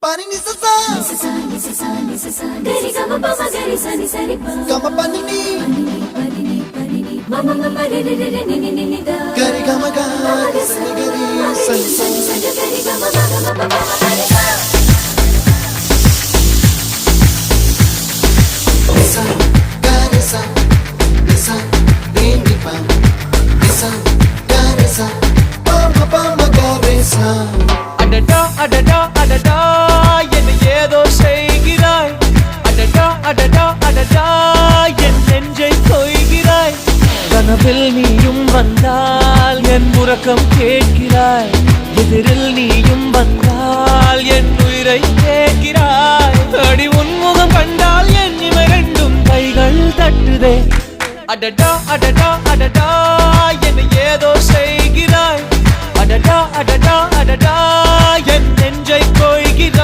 Pani ni sa sa gari ga ma pa ma gari sa ni sa ri pa ga ma pa ni ma ma ma re re re ni ni ni da gari ga ma ga sa ni gari sa ni gari ga ma ga ma pa ma ga ni sa gari sa ni ni pa gari sa pa ma gari sa அடடா அடடா அடடா என்ன ஏதோ செய்கிறாய் அடடா அடடா அடடா என் நெஞ்சை கொய்கிறாய் கனவில் நீயும் வந்தால் என் உறக்கம் கேட்கிறாய் எதிரில் நீயும் வந்தால் என் உயிரை கேட்கிறாய் அடி உன்முகம் கண்டால் என் இமை ரெண்டும் கைகள் தட்டுதே அடடா அடடா அடடா என்ன ஏதோ செய்கிறாய் அடடா அடடா அடடா என் நெஞ்சை கொய்கிறாய்